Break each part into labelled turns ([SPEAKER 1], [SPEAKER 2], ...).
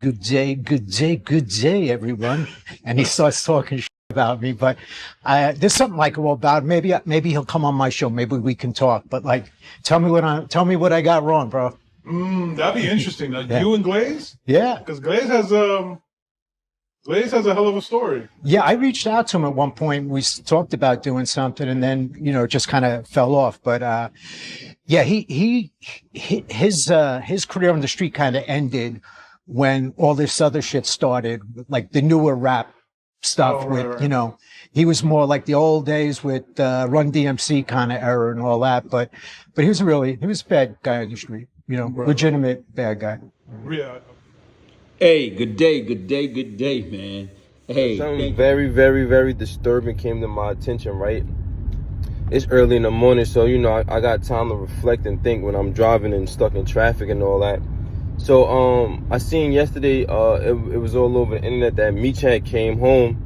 [SPEAKER 1] good day, everyone. And he starts talking shit about me. But there's something likable about him. Maybe he'll come on my show. Maybe we can talk. But like, tell me what I got wrong, bro.
[SPEAKER 2] That'd be interesting.
[SPEAKER 1] Yeah.
[SPEAKER 2] You and Glaze?
[SPEAKER 1] Yeah.
[SPEAKER 2] Because Glaze has a hell of a story.
[SPEAKER 1] Yeah, I reached out to him at one point. We talked about doing something, and then it just kind of fell off. But yeah, his career on the street kind of ended when all this other shit started, like the newer rap stuff. Right. He was more like the old days with Run DMC kind of era and all that. But he was a bad guy on the street.
[SPEAKER 2] Right.
[SPEAKER 1] Legitimate bad guy.
[SPEAKER 2] Yeah.
[SPEAKER 3] Hey, good day, man. Hey,
[SPEAKER 4] something very, very, very disturbing came to my attention, right? It's early in the morning, so, I got time to reflect and think when I'm driving and stuck in traffic and all that. So, I seen yesterday, it was all over the internet that Meech had came home.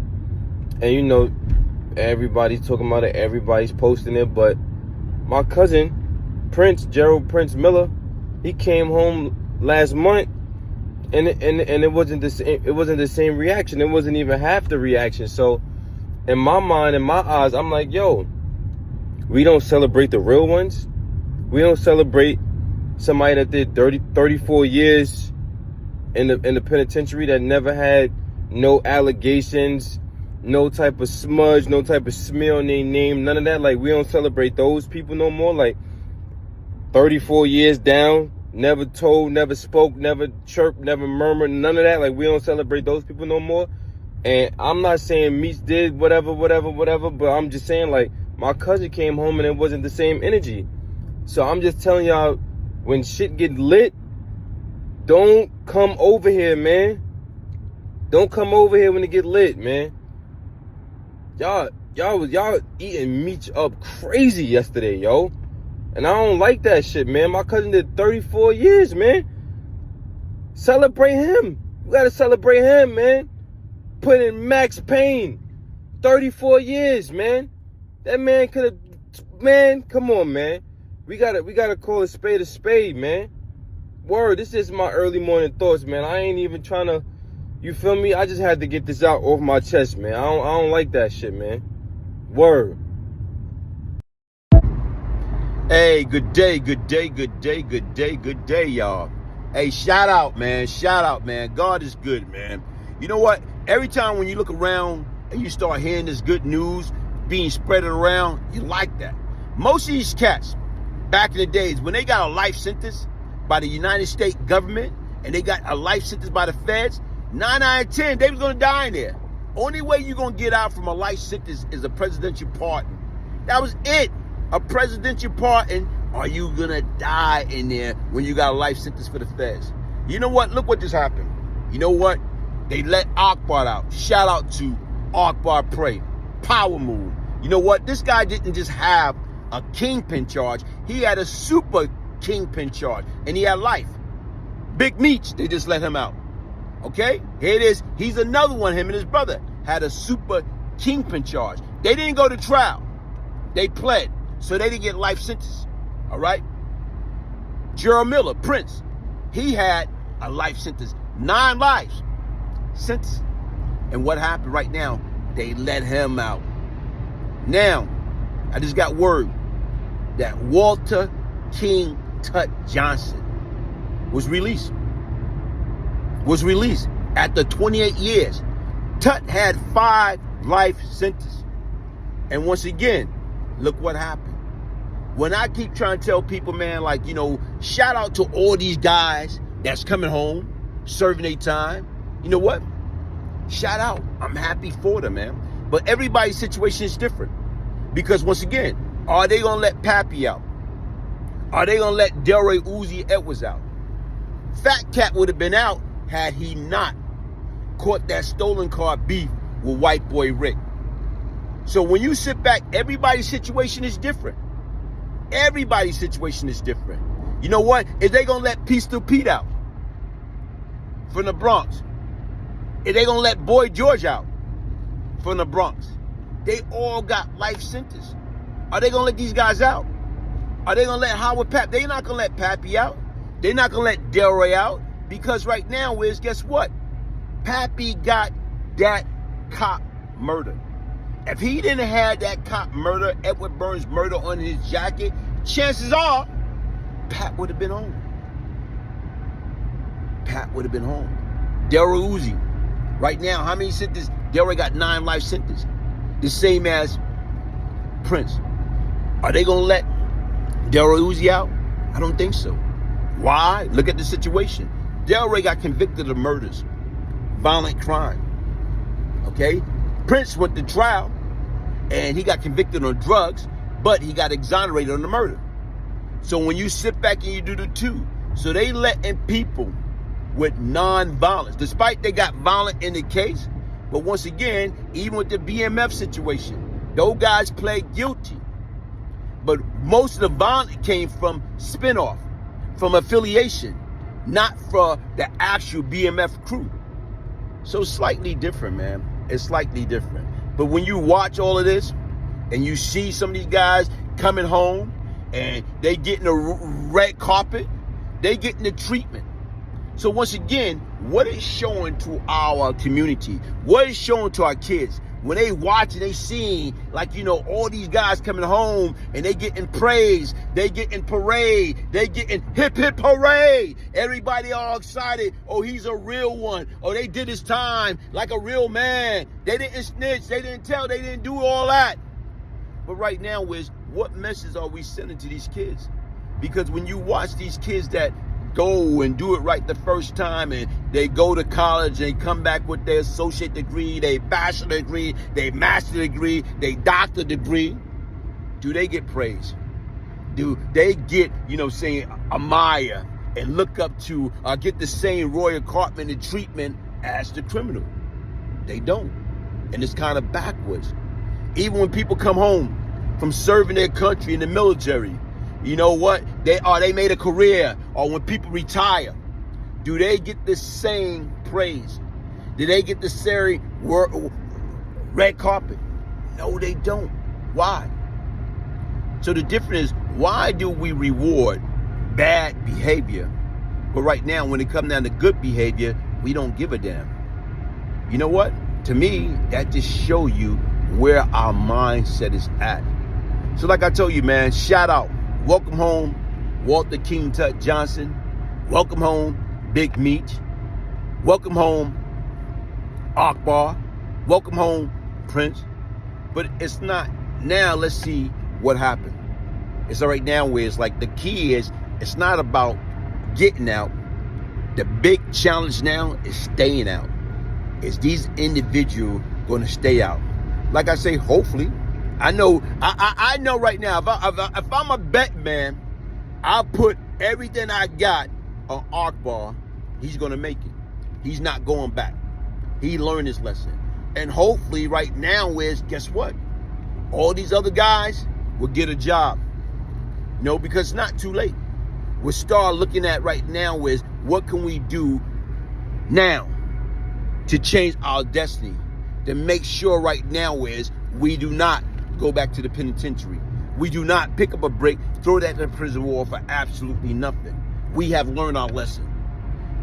[SPEAKER 4] And, everybody's talking about it, everybody's posting it. But my cousin, Gerald Prince Miller, he came home last month. And it wasn't the same reaction. It wasn't even half the reaction. So in my mind, in my eyes, I'm like, yo, we don't celebrate the real ones. We don't celebrate somebody that did 34 years in the penitentiary that never had no allegations, no type of smudge, no type of smear on their name, none of that. Like, we don't celebrate those people no more. Like, 34 years down, never told, never spoke, never chirped, never murmured, none of that. Like, we don't celebrate those people no more. And I'm not saying Meech did whatever, but I'm just saying, like, my cousin came home and it wasn't the same energy. So I'm just telling y'all, when shit get lit, don't come over here, man. Don't come over here when it get lit, man. Y'all eating Meech up crazy yesterday, yo. And I don't like that shit, man. My cousin did 34 years, man. Celebrate him. You gotta celebrate him, man. Put in Max Payne. 34 years, man. That man could have, man, come on, man. We gotta call a spade, man. Word, this is my early morning thoughts, man. I ain't even trying to, you feel me? I just had to get this out off my chest, man. I don't like that shit, man. Word.
[SPEAKER 5] Hey, good day, y'all. Hey, shout out, man. God is good, man. You know what? Every time when you look around and you start hearing this good news being spread around, you like that. Most of these cats, back in the days, when they got a life sentence by the United States government and they got a life sentence by the feds, 9 out of 10, they was gonna die in there. Only way you gonna get out from a life sentence is a presidential pardon. That was it. A presidential pardon, or you gonna die in there when you got a life sentence for the feds. You know what? Look what just happened. You know what? They let Akbar out. Shout out to Akbar Prey. Power move. You know what? This guy didn't just have a kingpin charge. He had a super kingpin charge. And he had life. Big Meech, they just let him out. Okay? Here it is. He's another one. Him and his brother had a super kingpin charge. They didn't go to trial. They pled. So they didn't get life sentence. All right? Gerald Miller, Prince, he had a life sentence. 9 lives sentence. And what happened right now? They let him out. Now, I just got word that Walter King Tut Johnson was released. After 28 years. Tut had 5 life sentences. And once again, look what happened. When I keep trying to tell people, man, like, shout out to all these guys that's coming home, serving their time. You know what? Shout out. I'm happy for them, man. But everybody's situation is different. Because once again, are they going to let Pappy out? Are they going to let Delray Uzi Edwards out? Fat Cat would have been out had he not caught that stolen car beef with White Boy Rick. So when you sit back, everybody's situation is different. Everybody's situation is different. You know what? Is they going to let Pistol Pete out from the Bronx? Is they going to let Boy George out from the Bronx? They all got life sentence. Are they going to let these guys out? Are they going to let Howard Papp? They're not going to let Pappy out. They're not going to let Delray out. Because right now is, guess what? Pappy got that cop murder. If he didn't have that cop murder, Edward Burns murder on his jacket, chances are Pat would have been home. Pat would have been home. Delroy Uzi, right now, how many sentences? Delroy got 9 life sentences. The same as Prince. Are they going to let Delroy Uzi out? I don't think so. Why? Look at the situation. Delroy got convicted of murders, violent crime. Okay? Prince went to trial, and he got convicted on drugs, but he got exonerated on the murder. So when you sit back and you do the two, so they letting people with non-violence, despite they got violent in the case, but once again, even with the BMF situation, those guys pled guilty. But most of the violence came from spinoff, from affiliation, not from the actual BMF crew. So slightly different, man. It's slightly different. But when you watch all of this and you see some of these guys coming home and they getting a red carpet, they getting the treatment. So once again, what is showing to our community? What is showing to our kids? When they watching, they seeing, like, you know, all these guys coming home and they getting praise, they getting parade, they getting hip hip hooray. Everybody all excited. Oh, he's a real one. Oh, they did his time like a real man. They didn't snitch, they didn't tell, they didn't do all that. But right now is, what message are we sending to these kids? Because when you watch these kids that go and do it right the first time, and they go to college and they come back with their associate degree, their bachelor degree, their master degree, their doctor degree, do they get praise? Do they get, you know, saying admire and look up to, get the same Royal Cartman and treatment as the criminal? They don't. And it's kind of backwards. Even when people come home from serving their country in the military, you know what? They made a career, or when people retire, do they get the same praise? Do they get the same red carpet? No, they don't. Why? So the difference is, why do we reward bad behavior, but right now when it comes down to good behavior, we don't give a damn? You know what? To me, that just show you where our mindset is at. So like I told you, man, shout out. Welcome home, Walter King Tut Johnson. Welcome home, Big Meech. Welcome home, Akbar. Welcome home, Prince. But it's not. Now let's see what happened. It's all right now where it's like the key is, it's not about getting out. The big challenge now is staying out. Is these individuals going to stay out? Like I say, hopefully. I know right now, if I'm a bet man, I'll put everything I got on Akbar. He's going to make it. He's not going back. He learned his lesson. And hopefully right now is, guess what? All these other guys will get a job. You know, because it's not too late. We'll start looking at right now is, what can we do now to change our destiny? To make sure right now is, we do not go back to the penitentiary. We do not pick up a brick, throw that in the prison wall for absolutely nothing. We have learned our lesson.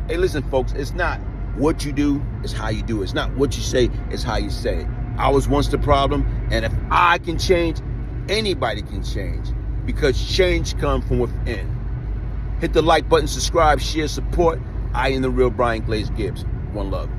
[SPEAKER 5] Hey, listen, folks, it's not what you do, it's how you do it. It's not what you say, it's how you say it. I was once the problem, and if I can change, anybody can change, because change comes from within. Hit the like button, subscribe, share, support. I am the real Brian Glaze Gibbs. One love.